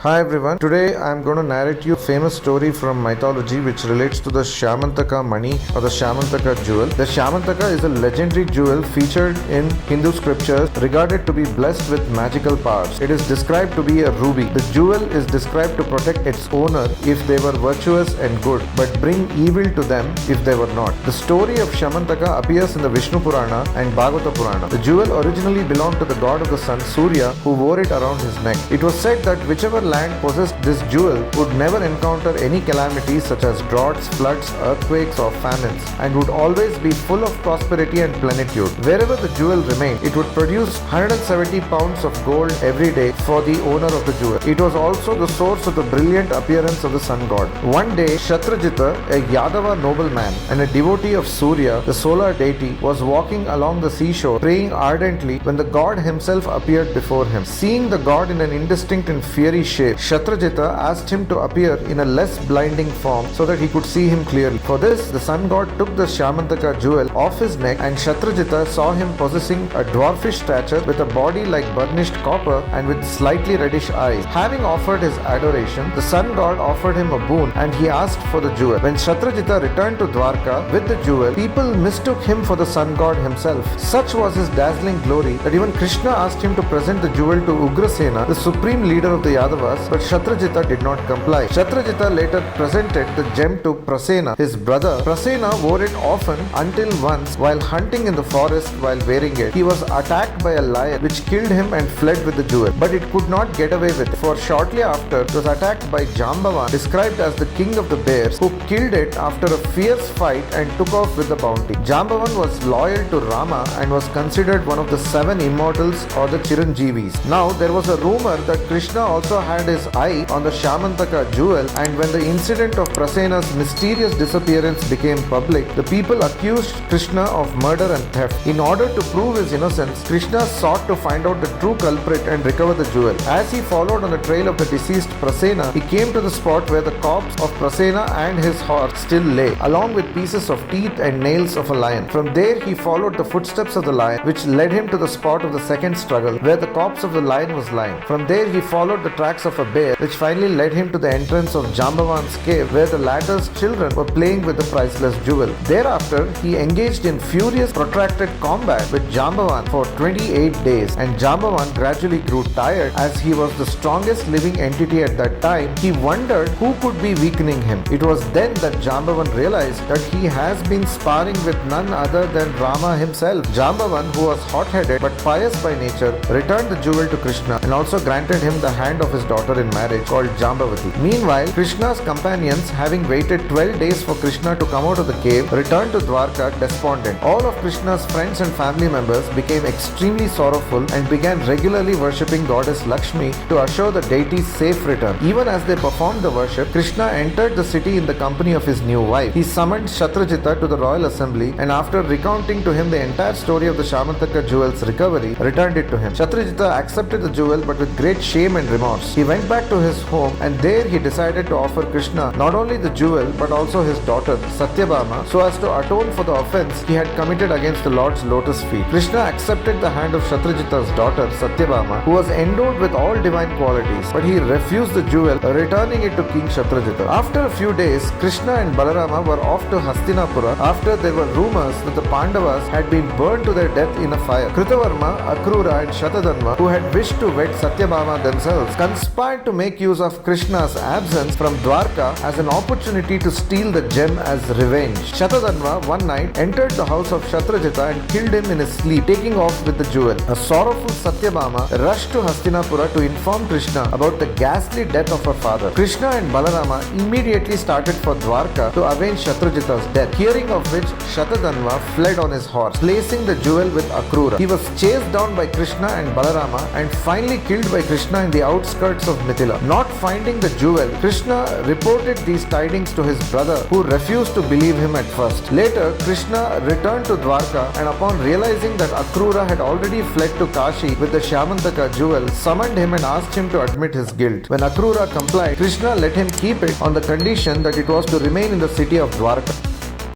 Hi everyone, today I am going to narrate you a famous story from mythology which relates to the Syamantaka money or the Syamantaka jewel. The Syamantaka is a legendary jewel featured in Hindu scriptures regarded to be blessed with magical powers. It is described to be a ruby. The jewel is described to protect its owner if they were virtuous and good, but bring evil to them if they were not. The story of Syamantaka appears in the Vishnu Purana and Bhagavata Purana. The jewel originally belonged to the god of the sun Surya, who wore it around his neck. It was said that whichever land possessed this jewel would never encounter any calamities such as droughts, floods, earthquakes or famines, and would always be full of prosperity and plenitude. Wherever the jewel remained, it would produce 170 pounds of gold every day for the owner of the jewel. It was also the source of the brilliant appearance of the sun god. One day, Kshatrajita, a Yadava nobleman and a devotee of Surya, the solar deity, was walking along the seashore praying ardently when the god himself appeared before him. Seeing the god in an indistinct and fiery shape, Kshatrajita asked him to appear in a less blinding form so that he could see him clearly. For this, the sun god took the Syamantaka jewel off his neck, and Kshatrajita saw him possessing a dwarfish stature with a body like burnished copper and with slightly reddish eyes. Having offered his adoration, the sun god offered him a boon and he asked for the jewel. When Kshatrajita returned to Dwarka with the jewel, people mistook him for the sun god himself. Such was his dazzling glory that even Krishna asked him to present the jewel to Ugrasena, the supreme leader of the Yadavas, but Kshatrajita did not comply. Kshatrajita later presented the gem to Prasena, his brother. Prasena wore it often until once, while hunting in the forest while wearing it, he was attacked by a lion which killed him and fled with the jewel. But it could not get away with it, for shortly after it was attacked by Jambavan, described as the king of the bears, who killed it after a fierce fight and took off with the bounty. Jambavan was loyal to Rama and was considered one of the 7 immortals or the Chiranjeevis. Now there was a rumor that Krishna also had his eye on the Syamantaka jewel, and when the incident of Prasena's mysterious disappearance became public, the people accused Krishna of murder and theft. In order to prove his innocence, Krishna sought to find out the true culprit and recover the jewel. As he followed on the trail of the deceased Prasena, he came to the spot where the corpse of Prasena and his horse still lay, along with pieces of teeth and nails of a lion. From there he followed the footsteps of the lion, which led him to the spot of the second struggle, where the corpse of the lion was lying. From there he followed the tracks of a bear, which finally led him to the entrance of Jambavan's cave, where the latter's children were playing with the priceless jewel. Thereafter, he engaged in furious protracted combat with Jambavan for 28 days, and Jambavan gradually grew tired. As he was the strongest living entity at that time, he wondered who could be weakening him. It was then that Jambavan realized that he has been sparring with none other than Rama himself. Jambavan, who was hot-headed but pious by nature, returned the jewel to Krishna and also granted him the hand of his daughter in marriage, called Jambavati. Meanwhile, Krishna's companions, having waited 12 days for Krishna to come out of the cave, returned to Dwarka despondent. All of Krishna's friends and family members became extremely sorrowful and began regularly worshipping goddess Lakshmi to assure the deity's safe return. Even as they performed the worship, Krishna entered the city in the company of his new wife. He summoned Kshatrajita to the royal assembly, and after recounting to him the entire story of the Syamantaka jewel's recovery, returned it to him. Kshatrajita accepted the jewel, but with great shame and remorse. He went back to his home, and there he decided to offer Krishna not only the jewel but also his daughter Satyabhama, so as to atone for the offense he had committed against the Lord's lotus feet. Krishna accepted the hand of Kshatrajita's daughter Satyabhama, who was endowed with all divine qualities, but he refused the jewel, returning it to King Kshatrajita. After a few days, Krishna and Balarama were off to Hastinapura after there were rumors that the Pandavas had been burned to their death in a fire. Kritavarma, Akrura and Shatadanva, who had wished to wed Satyabhama themselves, conspired to make use of Krishna's absence from Dwarka as an opportunity to steal the gem as revenge. Shatadanva one night entered the house of Kshatrajita and killed him in his sleep, taking off with the jewel. A sorrowful Satyabhama rushed to Hastinapura to inform Krishna about the ghastly death of her father. Krishna and Balarama immediately started for Dwarka to avenge Kshatrajita's death, hearing of which Shatadanva fled on his horse, placing the jewel with Akrura. He was chased down by Krishna and Balarama and finally killed by Krishna in the outskirts of Mithila. Not finding the jewel, Krishna reported these tidings to his brother, who refused to believe him at first. Later, Krishna returned to Dwarka, and upon realizing that Akrura had already fled to Kashi with the Syamantaka jewel, summoned him and asked him to admit his guilt. When Akrura complied, Krishna let him keep it on the condition that it was to remain in the city of Dwarka.